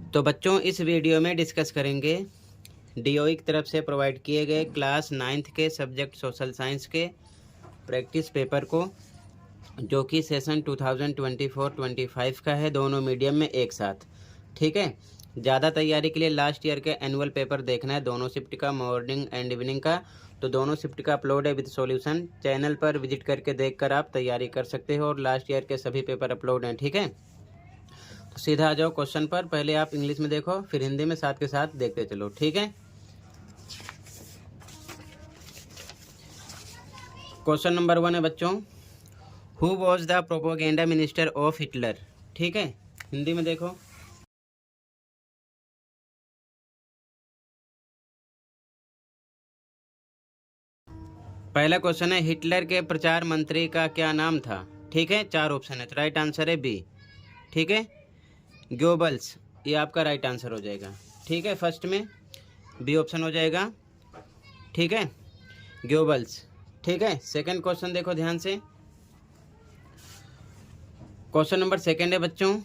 तो बच्चों इस वीडियो में डिस्कस करेंगे डीओई की तरफ से प्रोवाइड किए गए क्लास 9th के सब्जेक्ट सोशल साइंस के प्रैक्टिस पेपर को, जो कि सेशन 2024-25 का है, दोनों मीडियम में एक साथ। ठीक है, ज़्यादा तैयारी के लिए लास्ट ईयर के एनुअल पेपर देखना है, दोनों शिफ्ट का, मॉर्निंग एंड इवनिंग का। तो दोनों शिफ्ट का अपलोड है विद सॉल्यूशन, चैनल पर विजिट करके देखकर आप तैयारी कर सकते हो, और लास्ट ईयर के सभी पेपर अपलोड हैं। ठीक है, तो सीधा आ जाओ क्वेश्चन पर। पहले आप इंग्लिश में देखो, फिर हिंदी में साथ के साथ देखते चलो। ठीक है, क्वेश्चन नंबर 1 है बच्चों, who was the propaganda minister of Hitler. ठीक है, हिंदी में देखो। पहला क्वेश्चन है, हिटलर के प्रचार मंत्री का क्या नाम था। ठीक है, 4 ऑप्शन है, तो राइट आंसर है बी। ठीक है, गोबल्स, ये आपका राइट आंसर हो जाएगा। ठीक है, फर्स्ट में बी ऑप्शन हो जाएगा। ठीक है, गोबल्स। ठीक है, सेकंड क्वेश्चन देखो ध्यान से। क्वेश्चन नंबर 2 है बच्चों,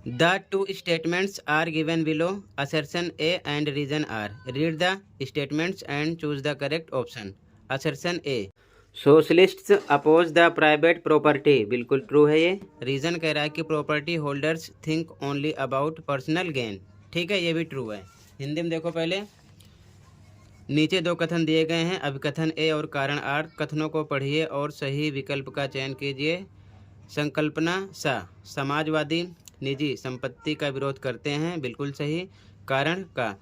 the two statements are given below, assertion A and reason R, read the statements and choose the correct option. Assertion A, socialists oppose the private property, बिल्कुल true है ये। Reason कह रहा है कि property holders think only about personal gain. ठीक है, ये भी ट्रू है। हिंदी में देखो पहले, नीचे 2 कथन दिए गए हैं, अभिकथन ए और कारण आर। कथनों को पढ़िए और सही विकल्प का चयन कीजिए। संकल्पना सा, समाजवादी निजी संपत्ति का विरोध करते हैं, बिल्कुल सही। कारण का,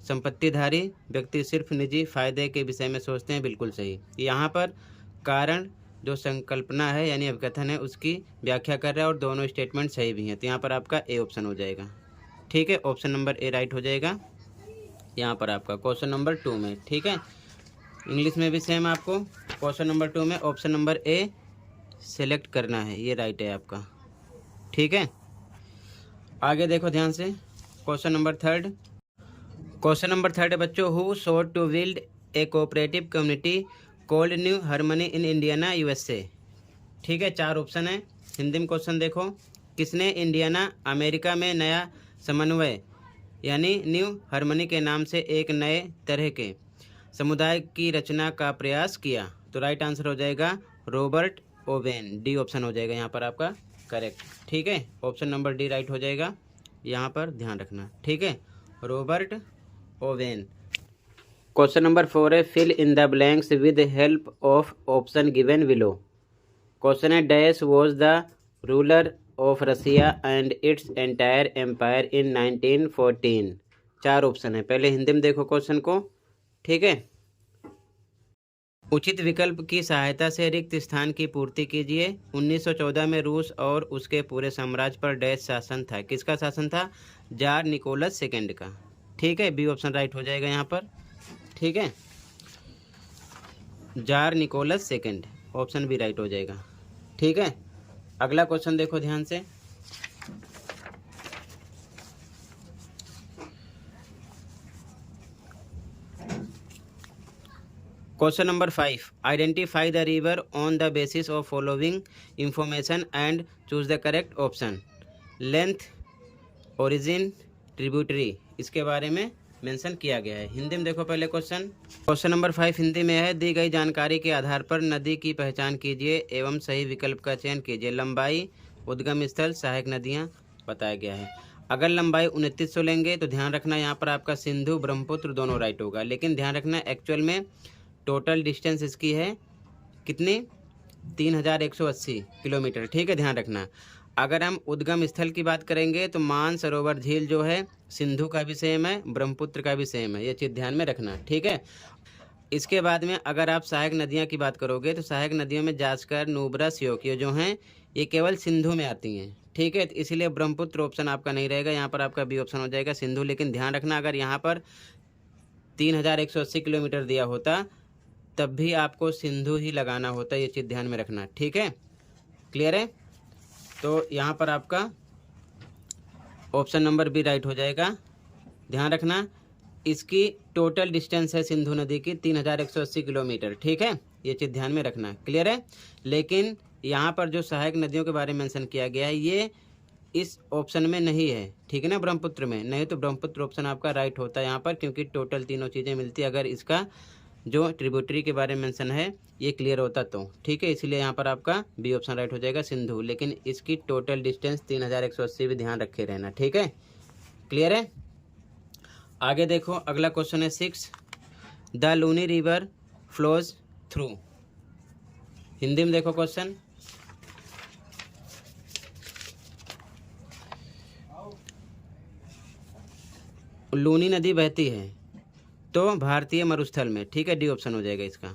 संपत्तिधारी व्यक्ति सिर्फ निजी फायदे के विषय में सोचते हैं, बिल्कुल सही। यहाँ पर कारण जो संकल्पना है यानी अभिकथन है, उसकी व्याख्या कर रहा है, और दोनों स्टेटमेंट सही भी हैं, तो यहाँ पर आपका ए ऑप्शन हो जाएगा। ठीक है, ऑप्शन नंबर ए राइट हो जाएगा यहाँ पर आपका क्वेश्चन नंबर 2 में। ठीक है, इंग्लिश में भी सेम आपको क्वेश्चन नंबर 2 में ऑप्शन नंबर ए सेलेक्ट करना है, ये राइट है आपका। ठीक है, आगे देखो ध्यान से। क्वेश्चन नंबर 3, क्वेश्चन नंबर 3 है बच्चों, who sought to build a cooperative community called New Harmony in Indiana USA. ठीक है, 4 ऑप्शन है। हिंदी में क्वेश्चन देखो, किसने इंडियाना अमेरिका में नया समन्वय यानी न्यू हार्मनी के नाम से एक नए तरह के समुदाय की रचना का प्रयास किया। तो राइट आंसर हो जाएगा रॉबर्ट ओवेन, डी ऑप्शन हो जाएगा यहाँ पर आपका करेक्ट। ठीक है, ऑप्शन नंबर डी राइट हो जाएगा, यहाँ पर ध्यान रखना। ठीक है, रॉबर्ट ओवेन। क्वेश्चन नंबर 4 है, fill in the blanks with help of option given below. Question है, dash was the ruler of Russia and its entire empire in 1914। 4 option है, पहले हिंदी में देखो क्वेश्चन को। ठीक है, उचित विकल्प की सहायता से रिक्त स्थान की पूर्ति कीजिए। 1914 में रूस और उसके पूरे साम्राज्य पर डैश शासन था, किसका शासन था, जार निकोलस सेकंड का। ठीक है, बी ऑप्शन राइट हो जाएगा यहाँ पर। ठीक है, tsar Nicholas second, option B right हो जाएगा। ठीक है, अगला क्वेश्चन देखो ध्यान से। Question number 5, identify the river on the basis of following information and choose the correct option. Length, origin, tributary, इसके बारे में मेंशन किया गया है। हिंदी में देखो पहले क्वेश्चन नंबर 5 हिंदी में है, दी गई जानकारी के आधार पर नदी की पहचान कीजिए एवं सही विकल्प का चयन कीजिए। लंबाई, उद्गम स्थल, सहायक नदियाँ बताया गया है। अगर लंबाई 2900 लेंगे तो ध्यान रखना यहाँ पर आपका सिंधु ब्रह्मपुत्र दोनों राइट होगा, लेकिन ध्यान रखना एक्चुअल में टोटल डिस्टेंस इसकी है कितनी, 3180 किलोमीटर। ठीक है, ध्यान रखना। अगर हम उद्गम स्थल की बात करेंगे तो मानसरोवर झील जो है सिंधु का भी सेम है, ब्रह्मपुत्र का भी सेम है, ये चीज़ ध्यान में रखना। ठीक है, इसके बाद में अगर आप सहायक नदियाँ की बात करोगे तो सहायक नदियों में जास्कर, नुब्रा, श्योक, ये जो हैं ये केवल सिंधु में आती हैं। ठीक है, तो इसीलिए ब्रह्मपुत्र ऑप्शन आपका नहीं रहेगा, यहाँ पर आपका बी ऑप्शन हो जाएगा सिंधु। लेकिन ध्यान रखना अगर यहाँ पर 3180 किलोमीटर दिया होता तब भी आपको सिंधु ही लगाना होता, ये चीज़ ध्यान में रखना। ठीक है, क्लियर है। तो यहाँ पर आपका ऑप्शन नंबर बी राइट हो जाएगा। ध्यान रखना इसकी टोटल डिस्टेंस है सिंधु नदी की 3180 किलोमीटर। ठीक है, ये चीज़ ध्यान में रखना, क्लियर है। लेकिन यहाँ पर जो सहायक नदियों के बारे में मेंशन किया गया है ये इस ऑप्शन में नहीं है, ठीक है ना, ब्रह्मपुत्र में नहीं, तो ब्रह्मपुत्र ऑप्शन आपका राइट होता है यहाँ पर, क्योंकि टोटल तीनों चीज़ें मिलती है अगर इसका जो ट्रिब्यूटरी के बारे में मेंशन है ये क्लियर होता तो, ठीक है। इसलिए यहाँ पर आपका बी ऑप्शन राइट हो जाएगा सिंधु, लेकिन इसकी टोटल डिस्टेंस 3180 भी ध्यान रखे रहना, ठीक है, क्लियर है। आगे देखो अगला क्वेश्चन है 6, the Luni river flows through. Hindi में देखो क्वेश्चन, लूनी नदी बहती है तो भारतीय मरुस्थल में, ठीक है, डी ऑप्शन हो जाएगा इसका,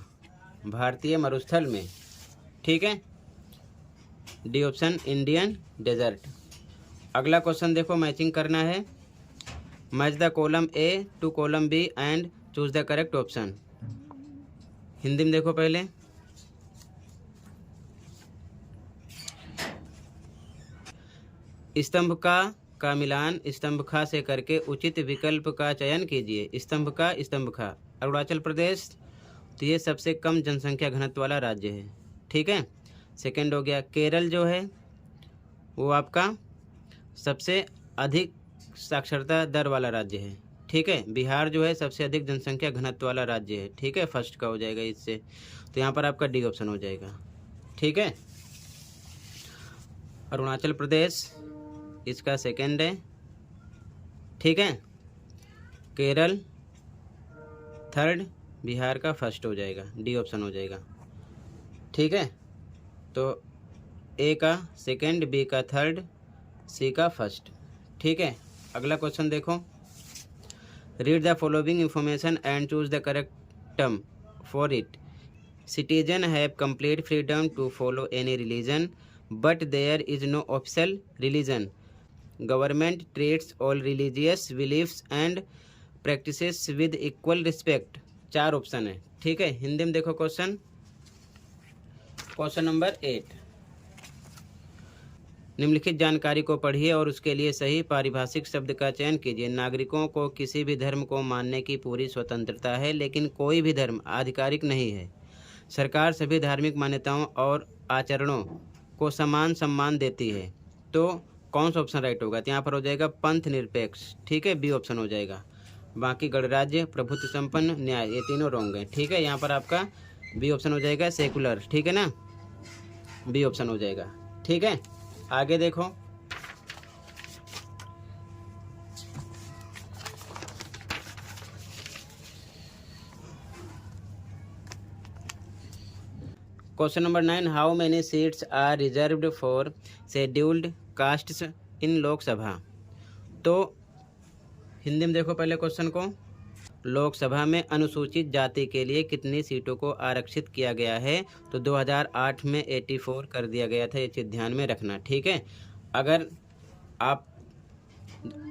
भारतीय मरुस्थल में, ठीक है, डी ऑप्शन, इंडियन डेजर्ट। अगला क्वेश्चन देखो, मैचिंग करना है, match the column A to column B and choose the correct option. Hindi में देखो पहले, स्तंभ का मिलान स्तंभ खा से करके उचित विकल्प का चयन कीजिए। स्तंभ खा अरुणाचल प्रदेश, तो ये सबसे कम जनसंख्या घनत्व वाला राज्य है, ठीक है। सेकंड हो गया केरल, जो है वो आपका सबसे अधिक साक्षरता दर वाला राज्य है, ठीक है। बिहार जो है सबसे अधिक जनसंख्या घनत्व वाला राज्य है, ठीक है, फर्स्ट का हो जाएगा इससे, तो यहाँ पर आपका डी ऑप्शन हो जाएगा, ठीक है। अरुणाचल प्रदेश इसका सेकंड है, ठीक है, केरल थर्ड, बिहार का फर्स्ट हो जाएगा, डी ऑप्शन हो जाएगा, ठीक है। तो ए का सेकंड, बी का थर्ड, सी का फर्स्ट, ठीक है। अगला क्वेश्चन देखो, read the following information and choose the correct term for it. Citizen have complete freedom to follow any religion but there is no official religion. Government treats all religious beliefs and practices with equal respect. 4 option है, ठीक है। हिंदी में देखो question number 8, निम्नलिखित जानकारी को पढ़िए और उसके लिए सही पारिभाषिक शब्द का चयन कीजिए। नागरिकों को किसी भी धर्म को मानने की पूरी स्वतंत्रता है, लेकिन कोई भी धर्म आधिकारिक नहीं है। सरकार सभी धार्मिक मान्यताओं और आचरणों को समान सम्मान देती है। तो कौन सा ऑप्शन राइट होगा, तो यहाँ पर हो जाएगा पंथ निरपेक्ष, ठीक है, बी ऑप्शन हो जाएगा। बाकी गणराज्य, प्रभुत्व संपन्न, न्याय, ये तीनों रॉन्ग है, ठीक है। यहाँ पर आपका बी ऑप्शन हो जाएगा सेकुलर, ठीक है ना, बी ऑप्शन हो जाएगा, ठीक है। आगे देखो, question number 9, how many seats are reserved for scheduled castes in Lok Sabha. तो हिंदी में देखो पहले क्वेश्चन को, लोकसभा में अनुसूचित जाति के लिए कितनी सीटों को आरक्षित किया गया है, तो 2008 में 84 कर दिया गया था, ये चीज़ ध्यान में रखना, ठीक है। अगर आप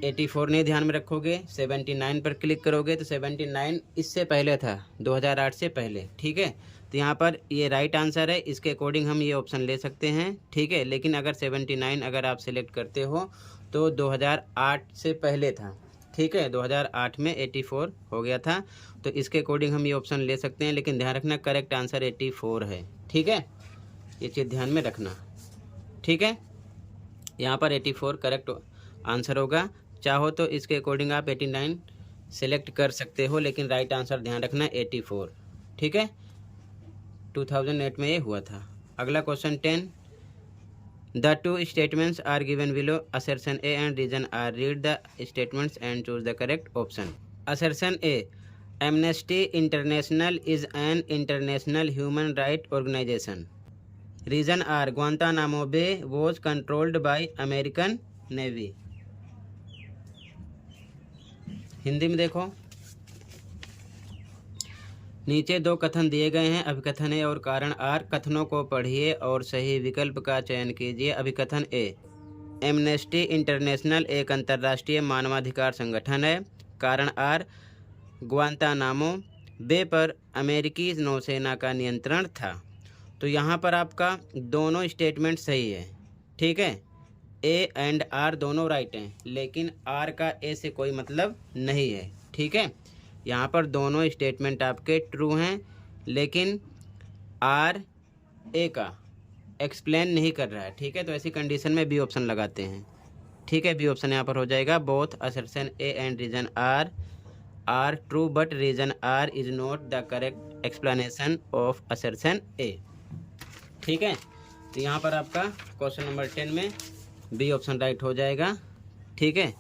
84 नहीं ध्यान में रखोगे, 79 पर क्लिक करोगे तो 79 इससे पहले था, 2008 से पहले, ठीक है। तो यहाँ पर ये राइट आंसर है, इसके अकॉर्डिंग हम ये ऑप्शन ले सकते हैं, ठीक है। लेकिन अगर 79 अगर आप सिलेक्ट करते हो तो 2008 से पहले था, ठीक है, 2008 में 84 हो गया था, तो इसके अकॉर्डिंग हम ये ऑप्शन ले सकते हैं। लेकिन ध्यान रखना करेक्ट आंसर 84 है, ठीक है, ये चीज़ ध्यान में रखना, ठीक है। यहाँ पर 84 करेक्ट आंसर होगा। चाहो तो इसके अकॉर्डिंग आप 89 सेलेक्ट कर सकते हो, लेकिन राइट आंसर ध्यान रखना 84, ठीक है, 2008 में ये हुआ था। अगला question 10, The two statements are given below. Assertion A and reason R. Read the statements and choose the correct option. Assertion A. Amnesty International is an international human rights organization. Reason R. Guantanamo Bay was controlled by American Navy. Hindi में देखो, नीचे 2 कथन दिए गए हैं, अभिकथन ए और कारण are. कथनों को पढ़िए और सही विकल्प का चयन कीजिए। अभिकथन ए, एमनेस्टी इंटरनेशनल एक अंतर्राष्ट्रीय मानवाधिकार संगठन है। कारण आर, ग्वांतानामो बे पर अमेरिकी नौसेना का नियंत्रण था। तो यहाँ पर आपका दोनों स्टेटमेंट सही है, ठीक है, ए एंड आर दोनों राइट हैं, लेकिन आर का ए से कोई मतलब नहीं है, ठीक है। यहाँ पर दोनों स्टेटमेंट आपके ट्रू हैं, लेकिन आर ए का एक्सप्लेन नहीं कर रहा है, ठीक है। तो ऐसी कंडीशन में बी ऑप्शन लगाते हैं, ठीक है, बी ऑप्शन यहाँ पर हो जाएगा। Both assertion A and reason are true but reason are is not the correct explanation of assertion A. ठीक है, तो यहाँ पर आपका क्वेश्चन नंबर 10 में बी ऑप्शन राइट हो जाएगा। ठीक है,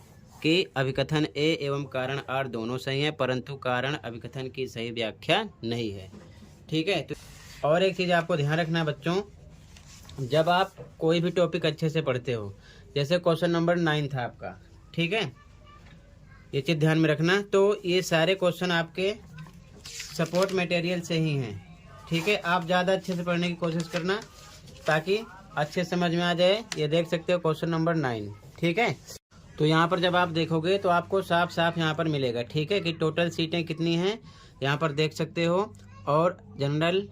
कि अभिकथन ए एवं कारण आर दोनों सही हैं, परंतु कारण अभिकथन की सही व्याख्या नहीं है। ठीक है, तो और एक चीज़ आपको ध्यान रखना है बच्चों, जब आप कोई भी टॉपिक अच्छे से पढ़ते हो, जैसे क्वेश्चन नंबर 9 था आपका, ठीक है, ये चीज़ ध्यान में रखना। तो ये सारे क्वेश्चन आपके सपोर्ट मटेरियल से ही हैं। ठीक है, आप ज़्यादा अच्छे से पढ़ने की कोशिश करना ताकि अच्छे समझ में आ जाए। ये देख सकते हो क्वेश्चन नंबर 9। ठीक है, तो यहाँ पर जब आप देखोगे तो आपको साफ साफ यहाँ पर मिलेगा। ठीक है, कि टोटल सीटें कितनी हैं यहाँ पर देख सकते हो, और जनरल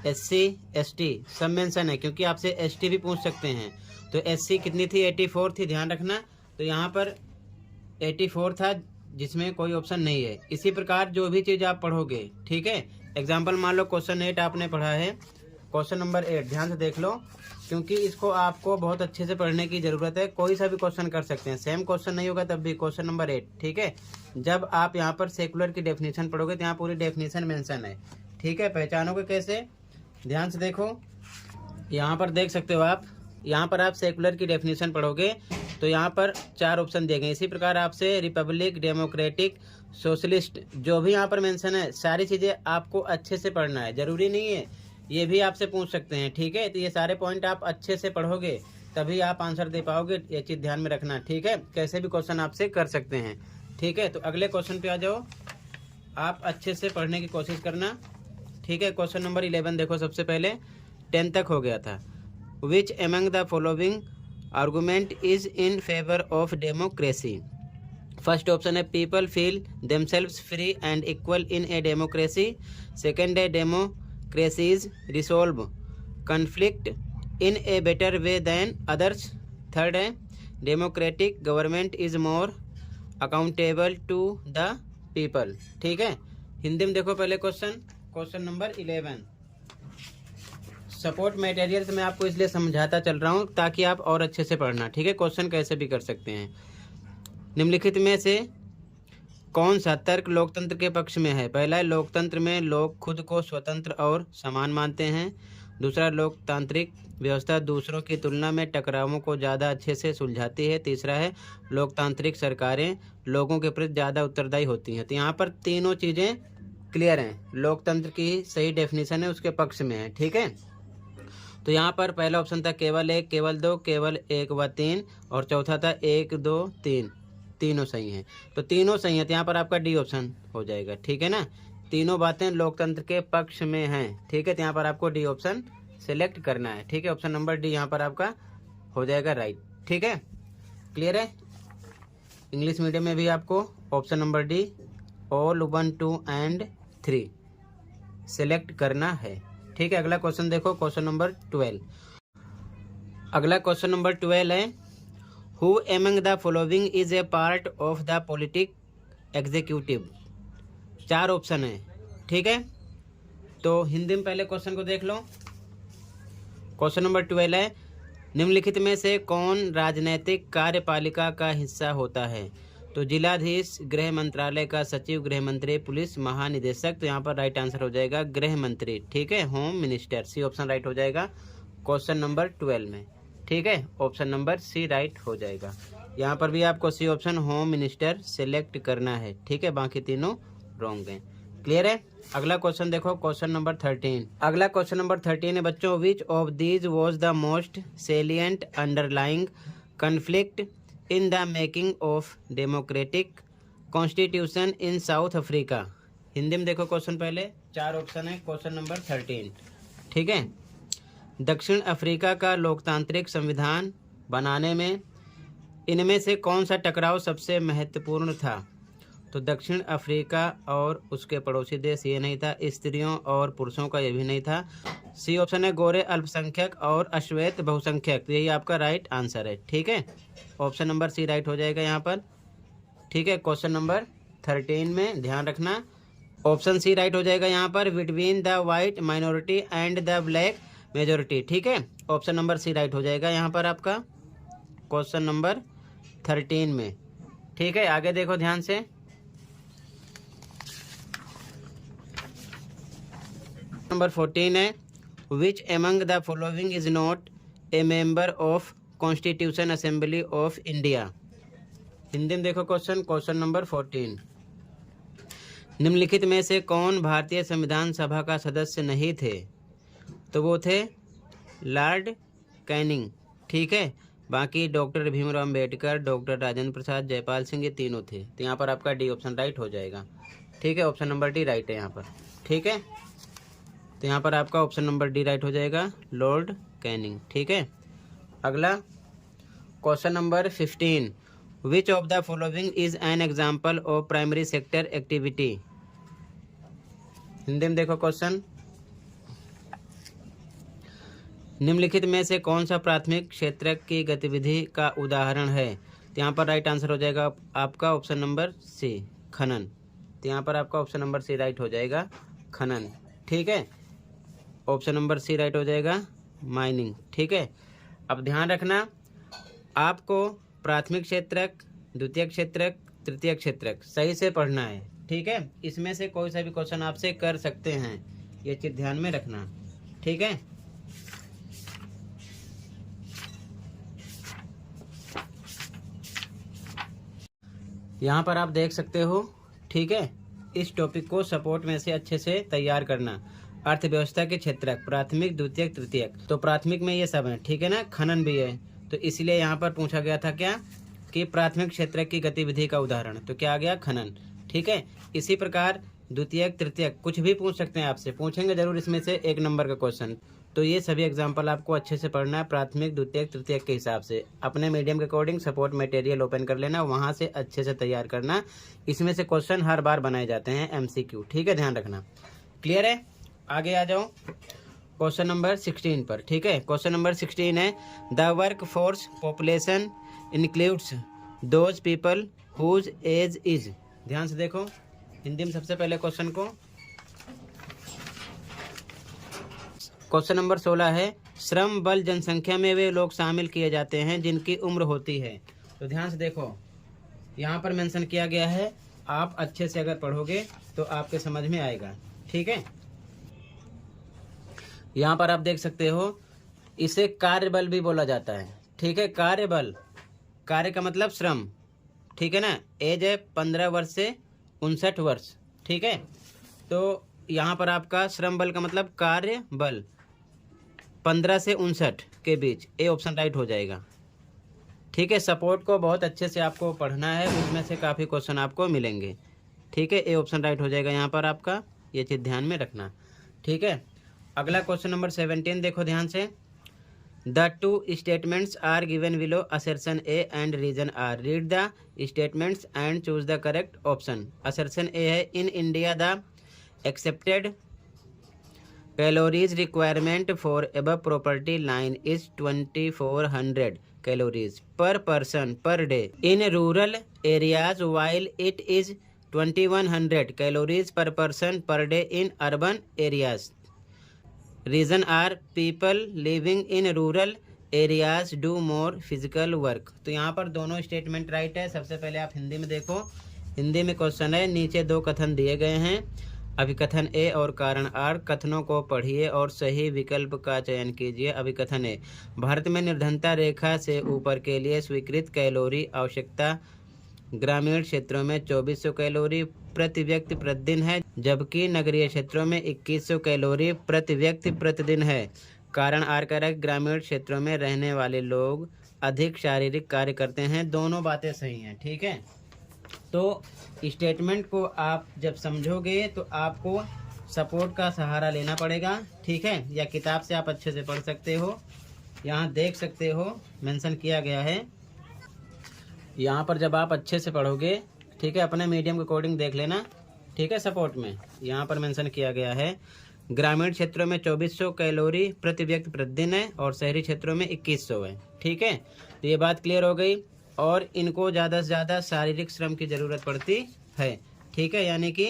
SC ST सब मेंशन है, क्योंकि आपसे ST भी पूछ सकते हैं। तो SC कितनी थी? 84 थी, ध्यान रखना। तो यहाँ पर 84 था, जिसमें कोई ऑप्शन नहीं है। इसी प्रकार जो भी चीज़ आप पढ़ोगे, ठीक है, एग्जाम्पल मान लो क्वेश्चन 8 आपने पढ़ा है, क्वेश्चन नंबर 8 ध्यान से देख लो, क्योंकि इसको आपको बहुत अच्छे से पढ़ने की ज़रूरत है। कोई सा भी क्वेश्चन कर सकते हैं, सेम क्वेश्चन नहीं होगा तब भी। क्वेश्चन नंबर 8, ठीक है, जब आप यहाँ पर सेकुलर की डेफिनेशन पढ़ोगे तो यहाँ पूरी डेफिनेशन मेंशन है। ठीक है, पहचानोगे कैसे? ध्यान से देखो, यहाँ पर देख सकते हो आप, यहाँ पर आप सेकुलर की डेफिनेशन पढ़ोगे तो यहाँ पर 4 ऑप्शन दिए गए। इसी प्रकार आपसे रिपब्लिक, डेमोक्रेटिक, सोशलिस्ट, जो भी यहाँ पर मेंशन है, सारी चीज़ें आपको अच्छे से पढ़ना है। ज़रूरी नहीं है, ये भी आपसे पूछ सकते हैं। ठीक है, तो ये सारे पॉइंट आप अच्छे से पढ़ोगे तभी आप आंसर दे पाओगे, ये चीज़ ध्यान में रखना। ठीक है, कैसे भी क्वेश्चन आपसे कर सकते हैं। ठीक है, तो अगले क्वेश्चन पे आ जाओ, आप अच्छे से पढ़ने की कोशिश करना। ठीक है, क्वेश्चन नंबर 11 देखो, सबसे पहले 10 तक हो गया था। Which among the following argument is in favour of democracy? First option है people feel themselves free and equal in a democracy. Second है democracies resolve conflict in a better way than others. Third है democratic government is more accountable to the people. ठीक है, हिंदी में देखो पहले question number 11। Support materials मैं आपको इसलिए समझाता चल रहा हूँ ताकि आप और अच्छे से पढ़ना। ठीक है, क्वेश्चन कैसे भी कर सकते हैं। निम्नलिखित में से कौन सा तर्क लोकतंत्र के पक्ष में है? पहला है लोकतंत्र में लोग खुद को स्वतंत्र और समान मानते हैं। दूसरा, लोकतांत्रिक व्यवस्था दूसरों की तुलना में टकरावों को ज़्यादा अच्छे से सुलझाती है। तीसरा है लोकतांत्रिक सरकारें लोगों के प्रति ज़्यादा उत्तरदायी होती हैं। तो यहाँ पर तीनों चीज़ें क्लियर हैं, लोकतंत्र की सही डेफिनेशन है, उसके पक्ष में है। ठीक है, तो यहाँ पर पहला ऑप्शन था केवल 1, केवल 2, केवल 1 व 3, और चौथा था 1, 2, 3, तीनों सही हैं। तो तीनों सही हैं, तो यहाँ पर आपका डी ऑप्शन हो जाएगा। ठीक है ना, तीनों बातें लोकतंत्र के पक्ष में हैं। ठीक है, तो यहाँ पर आपको डी ऑप्शन सेलेक्ट करना है। ठीक है, ऑप्शन नंबर डी यहाँ पर आपका हो जाएगा राइट। ठीक है, क्लियर है? इंग्लिश मीडियम में भी आपको option number D all 1, 2 and 3 select करना है। ठीक है, अगला क्वेश्चन देखो, क्वेश्चन नंबर 12। अगला क्वेश्चन नंबर 12 है who among the following is a part of the politic executive? 4 option है। ठीक है, तो हिंदी में पहले क्वेश्चन को देख लो। क्वेश्चन नंबर 12 है निम्नलिखित में से कौन राजनैतिक कार्यपालिका का हिस्सा होता है? तो जिलाधीश, गृह मंत्रालय का सचिव, गृह मंत्री, पुलिस महानिदेशक। तो यहाँ पर राइट आंसर हो जाएगा गृह मंत्री। ठीक है, home minister, C option right हो जाएगा क्वेश्चन नंबर 12 में। ठीक है, ऑप्शन नंबर सी राइट हो जाएगा। यहाँ पर भी आपको C option home minister select करना है। ठीक है, बाकी तीनों रॉन्ग हैं। क्लियर है? अगला क्वेश्चन देखो, क्वेश्चन नंबर 13। अगला क्वेश्चन नंबर 13 है बच्चों, which of these was the most salient underlying conflict in the making of democratic constitution in south Africa? Hindi में देखो क्वेश्चन, पहले 4 ऑप्शन है, क्वेश्चन नंबर 13। ठीक है, दक्षिण अफ्रीका का लोकतांत्रिक संविधान बनाने में इनमें से कौन सा टकराव सबसे महत्वपूर्ण था? तो दक्षिण अफ्रीका और उसके पड़ोसी देश ये नहीं था, स्त्रियों और पुरुषों का ये भी नहीं था। सी ऑप्शन है गोरे अल्पसंख्यक और अश्वेत बहुसंख्यक। तो यही आपका राइट आंसर है। ठीक है, ऑप्शन नंबर सी राइट हो जाएगा यहाँ पर। ठीक है, क्वेश्चन नंबर 13 में ध्यान रखना, ऑप्शन सी राइट हो जाएगा यहाँ पर, between the white minority and the black majority. ठीक है, ऑप्शन नंबर सी राइट हो जाएगा यहाँ पर आपका क्वेश्चन नंबर 13 में। ठीक है, आगे देखो ध्यान से। नंबर 14 है, विच among the following is not a member of constitution assembly of India. Hindi में देखो क्वेश्चन नंबर 14, निम्नलिखित में से कौन भारतीय संविधान सभा का सदस्य नहीं थे? तो वो थे लॉर्ड कैनिंग। ठीक है, बाकी डॉक्टर भीमराव अम्बेडकर, डॉक्टर राजेंद्र प्रसाद, जयपाल सिंह, ये तीनों थे। तो यहाँ पर आपका डी ऑप्शन राइट हो जाएगा। ठीक है, ऑप्शन नंबर डी राइट है यहाँ पर। ठीक है, तो यहाँ पर आपका ऑप्शन नंबर डी राइट हो जाएगा, लॉर्ड कैनिंग। ठीक है, अगला question number 15, which of the following is an example of primary sector activity. Hindi में देखो क्वेश्चन, निम्नलिखित में से कौन सा प्राथमिक क्षेत्र की गतिविधि का उदाहरण है? तो यहाँ पर राइट आंसर हो जाएगा आपका ऑप्शन नंबर सी, खनन। तो यहाँ पर आपका ऑप्शन नंबर सी राइट हो जाएगा, खनन। ठीक है, ऑप्शन नंबर सी राइट हो जाएगा, माइनिंग। ठीक है, अब ध्यान रखना, आपको प्राथमिक क्षेत्रक, द्वितीयक क्षेत्रक, तृतीयक क्षेत्रक सही से पढ़ना है। ठीक है, इसमें से कोई सा भी क्वेश्चन आपसे कर सकते हैं, ये चीज़ ध्यान में रखना। ठीक है, यहाँ पर आप देख सकते हो। ठीक है, इस टॉपिक को सपोर्ट में से अच्छे से तैयार करना। अर्थव्यवस्था के क्षेत्रक, प्राथमिक, द्वितीयक, तृतीयक। तो प्राथमिक में ये सब है, ठीक है ना, खनन भी है। तो इसलिए यहाँ पर पूछा गया था क्या कि प्राथमिक क्षेत्र की गतिविधि का उदाहरण, तो क्या आ गया, खनन। ठीक है, इसी प्रकार द्वितीयक, तृतीयक कुछ भी पूछ सकते हैं, आपसे पूछेंगे जरूर इसमें से 1 नंबर का क्वेश्चन। तो ये सभी एग्जाम्पल आपको अच्छे से पढ़ना है, प्राथमिक, द्वितीयक, तृतीयक के हिसाब से। अपने मीडियम के अकॉर्डिंग सपोर्ट मटेरियल ओपन कर लेना, वहाँ से अच्छे से तैयार करना। इसमें से क्वेश्चन हर बार बनाए जाते हैं, MCQ। ठीक है, ध्यान रखना। क्लियर है, आगे आ जाओ क्वेश्चन नंबर 16 पर। ठीक है, क्वेश्चन नंबर 16 है, the work force population includes those people whose age is. ध्यान से देखो, हिंदी में सबसे पहले क्वेश्चन को। क्वेश्चन नंबर 16 है, श्रम बल जनसंख्या में वे लोग शामिल किए जाते हैं जिनकी उम्र होती है। तो ध्यान से देखो, यहाँ पर मेंशन किया गया है, आप अच्छे से अगर पढ़ोगे तो आपके समझ में आएगा। ठीक है, यहाँ पर आप देख सकते हो, इसे कार्यबल भी बोला जाता है। ठीक है, कार्यबल, कार्य का मतलब श्रम। ठीक है ना, एज है 15 वर्ष से 59 वर्ष। ठीक है, तो यहाँ पर आपका श्रम बल का मतलब कार्य बल 15 से 59 के बीच, ए ऑप्शन राइट हो जाएगा। ठीक है, सपोर्ट को बहुत अच्छे से आपको पढ़ना है, उसमें से काफ़ी क्वेश्चन आपको मिलेंगे। ठीक है, ए ऑप्शन राइट हो जाएगा यहाँ पर आपका, ये चीज़ ध्यान में रखना। ठीक है, अगला क्वेश्चन नंबर 17 देखो ध्यान से, the two statements are given below, assertion A and reason R. Read the statements and choose the correct option. Assertion A है, in India the accepted calories requirement for above property line is 2400 calories per person per day in rural areas, while it is 2100 calories per person per day in urban areas. Reason R, people living in rural areas do more physical work. तो यहाँ पर दोनों statement right है। सबसे पहले आप हिंदी में देखो, हिंदी में क्वेश्चन है, नीचे 2 कथन दिए गए हैं, अभिकथन ए और कारण आर। कथनों को पढ़िए और सही विकल्प का चयन कीजिए। अभिकथन ए, भारत में निर्धनता रेखा से ऊपर के लिए स्वीकृत कैलोरी आवश्यकता ग्रामीण क्षेत्रों में 2400 कैलोरी प्रति व्यक्ति प्रतिदिन है, जबकि नगरीय क्षेत्रों में 2100 कैलोरी प्रति व्यक्ति प्रतिदिन है। कारण आर कह रहा है, ग्रामीण क्षेत्रों में रहने वाले लोग अधिक शारीरिक कार्य करते हैं। दोनों बातें सही हैं। ठीक है, तो स्टेटमेंट को आप जब समझोगे तो आपको सपोर्ट का सहारा लेना पड़ेगा। ठीक है, या किताब से आप अच्छे से पढ़ सकते हो। यहाँ देख सकते हो मेंशन किया गया है, यहाँ पर जब आप अच्छे से पढ़ोगे, ठीक है, अपने मीडियम के अकॉर्डिंग देख लेना। ठीक है, सपोर्ट में यहाँ पर मेंशन किया गया है, ग्रामीण क्षेत्रों में 2400 कैलोरी प्रति व्यक्ति प्रतिदिन है और शहरी क्षेत्रों में 2100 है। ठीक है, तो ये बात क्लियर हो गई। और इनको ज़्यादा से ज़्यादा शारीरिक श्रम की ज़रूरत पड़ती है। ठीक है, यानी कि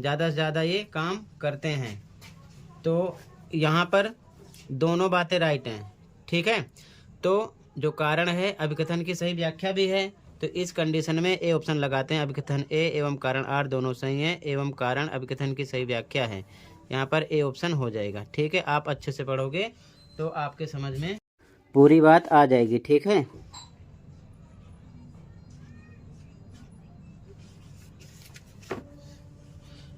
ज़्यादा से ज़्यादा ये काम करते हैं। तो यहाँ पर दोनों बातें राइट हैं। ठीक है, तो जो कारण है अभिकथन की सही व्याख्या भी है तो इस कंडीशन में ए ऑप्शन लगाते हैं। अभिकथन ए एवं कारण आर दोनों सही हैं एवं कारण अभिकथन की सही व्याख्या है। यहाँ पर ए ऑप्शन हो जाएगा। ठीक है, आप अच्छे से पढ़ोगे तो आपके समझ में पूरी बात आ जाएगी। ठीक है,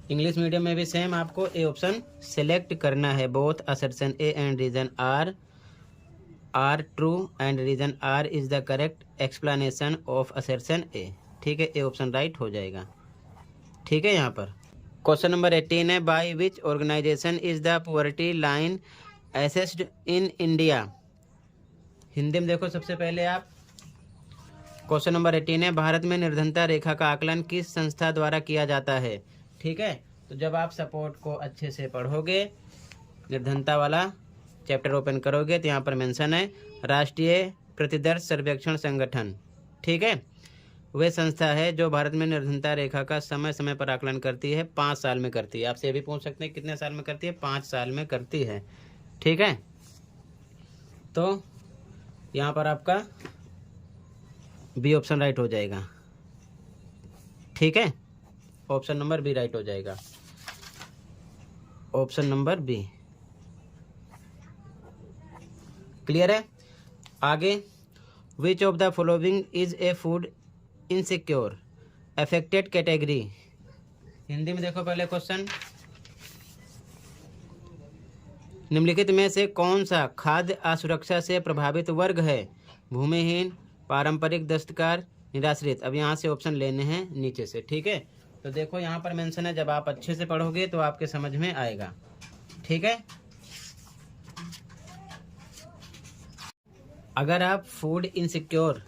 इंग्लिश मीडियम में भी सेम आपको ए ऑप्शन सेलेक्ट करना है। Both assertion A and reason are true and reason are is the correct explanation of assertion A. ठीक है, ए ऑप्शन राइट हो जाएगा। ठीक है, यहाँ पर क्वेश्चन नंबर 18 है, by which organization is the poverty line assessed in India. Hindi में देखो सबसे पहले आप, क्वेश्चन नंबर 18 है, भारत में निर्धनता रेखा का आकलन किस संस्था द्वारा किया जाता है। ठीक है, तो जब आप सपोर्ट को अच्छे से पढ़ोगे, निर्धनता वाला चैप्टर ओपन करोगे तो यहाँ पर मेंशन है राष्ट्रीय प्रतिदर्श सर्वेक्षण संगठन। ठीक है, वह संस्था है जो भारत में निर्धनता रेखा का समय समय पर आकलन करती है। 5 साल में करती है। आपसे ये भी पूछ सकते हैं कितने साल में करती है, 5 साल में करती है। ठीक है, तो यहाँ पर आपका बी ऑप्शन राइट हो जाएगा। ठीक है, ऑप्शन नंबर बी राइट हो जाएगा। ऑप्शन नंबर बी क्लियर है। आगे, which of the following is a food insecure affected category. Hindi में देखो पहले क्वेश्चन, निम्नलिखित में से कौन सा खाद्य असुरक्षा से प्रभावित वर्ग है। भूमिहीन, पारंपरिक, दस्तकार, निराश्रित। अब यहाँ से ऑप्शन लेने हैं नीचे से। ठीक है, तो देखो यहाँ पर मेंशन है, जब आप अच्छे से पढ़ोगे तो आपके समझ में आएगा। ठीक है, अगर आप फूड इनसिक्योर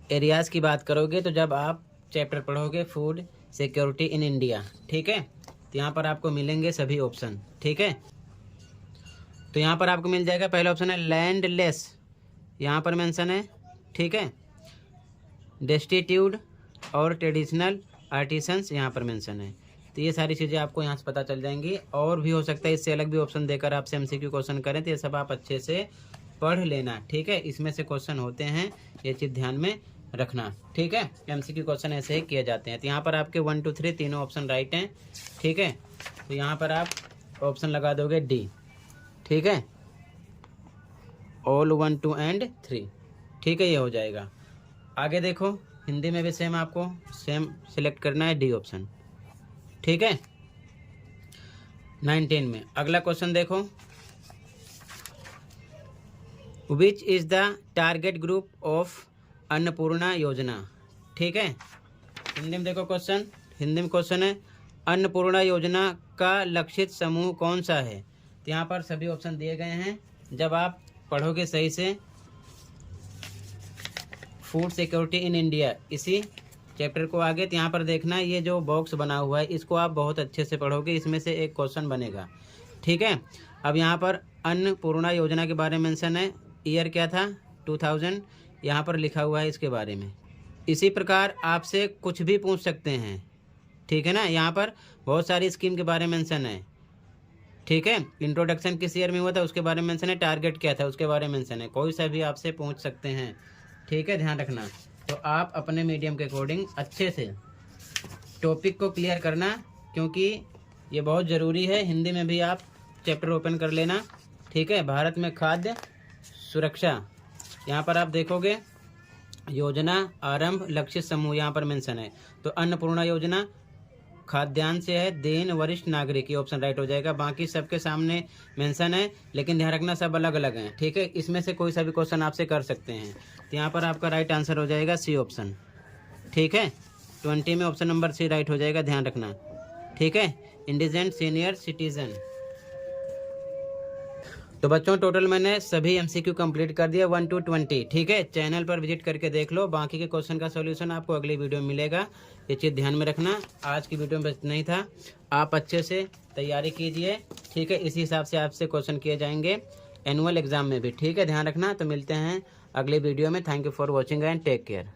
एरियाज़ की बात करोगे तो जब आप चैप्टर पढ़ोगे फूड सिक्योरिटी इन इंडिया, ठीक है, तो यहाँ पर आपको मिलेंगे सभी ऑप्शन। ठीक है, तो यहाँ पर आपको मिल जाएगा, पहला ऑप्शन है लैंडलेस, यहाँ पर मेंशन है। ठीक है, डेस्टिट्यूड और ट्रेडिशनल आर्टिसंस यहाँ पर मेंशन है। तो ये सारी चीज़ें आपको यहाँ से पता चल जाएंगी। और भी हो सकता है इससे अलग भी ऑप्शन देकर आपसे एमसीक्यू क्वेश्चन करें, तो ये सब आप अच्छे से पढ़ लेना। ठीक है, इसमें से क्वेश्चन होते हैं, ये चीज़ ध्यान में रखना। ठीक है, एमसीक्यू क्वेश्चन ऐसे ही किए जाते हैं। तो यहाँ पर आपके 1 2 3 तीनों ऑप्शन राइट हैं। ठीक है, तो यहाँ पर आप ऑप्शन लगा दोगे डी। ठीक है, ऑल 1 2 एंड 3। ठीक है, ये हो जाएगा। आगे देखो, हिंदी में भी सेम आपको सेम सिलेक्ट करना है, डी ऑप्शन। ठीक है, 19 में अगला क्वेश्चन देखो, which is the target group of Annapurna योजना। ठीक है, हिंदी में देखो क्वेश्चन, हिंदी में क्वेश्चन है अन्नपूर्णा योजना का लक्षित समूह कौन सा है। तो यहाँ पर सभी ऑप्शन दिए गए हैं। जब आप पढ़ोगे सही से फूड सिक्योरिटी इन इंडिया, इसी चैप्टर को आगे, तो यहाँ पर देखना, ये जो बॉक्स बना हुआ है इसको आप बहुत अच्छे से पढ़ोगे, इसमें से एक क्वेश्चन बनेगा। ठीक है, अब यहाँ पर अन्नपूर्णा योजना के बारे में मेंशन है, ईयर क्या था 2000, यहाँ पर लिखा हुआ है इसके बारे में। इसी प्रकार आपसे कुछ भी पूछ सकते हैं। ठीक है ना, यहाँ पर बहुत सारी स्कीम के बारे में मेंशन है। ठीक है, इंट्रोडक्शन किस ईयर में हुआ था उसके बारे में मेंशन है, टारगेट क्या था उसके बारे में मेंशन है, कोई सा भी आपसे पूछ सकते हैं। ठीक है, ध्यान रखना। तो आप अपने मीडियम के अकॉर्डिंग अच्छे से टॉपिक को क्लियर करना, क्योंकि ये बहुत ज़रूरी है। हिंदी में भी आप चैप्टर ओपन कर लेना। ठीक है, भारत में खाद्य सुरक्षा, यहाँ पर आप देखोगे योजना आरंभ लक्षित समूह यहाँ पर मेंशन है। तो अन्नपूर्णा योजना खाद्यान्न से है, दीन वरिष्ठ नागरिक, ये ऑप्शन राइट हो जाएगा। बाकी सबके सामने मेंशन है, लेकिन ध्यान रखना सब अलग अलग हैं। ठीक है, इसमें से कोई सा भी क्वेश्चन आपसे कर सकते हैं। तो यहाँ पर आपका राइट आंसर हो जाएगा सी ऑप्शन। ठीक है, 20 में ऑप्शन नंबर सी राइट हो जाएगा, ध्यान रखना। ठीक है, इंडिजेंट सीनियर सिटीजन। तो बच्चों टोटल मैंने सभी एमसीक्यू कंप्लीट कर दिया 1 to 20। ठीक है, चैनल पर विजिट करके देख लो, बाकी के क्वेश्चन का सॉल्यूशन आपको अगली वीडियो में मिलेगा। ये चीज़ ध्यान में रखना। आज की वीडियो में बस नहीं था, आप अच्छे से तैयारी कीजिए। ठीक है, इसी हिसाब से आपसे क्वेश्चन किए जाएंगे एनुअल एग्जाम में भी। ठीक है, ध्यान रखना। तो मिलते हैं अगले वीडियो में। Thank you for watching and take care.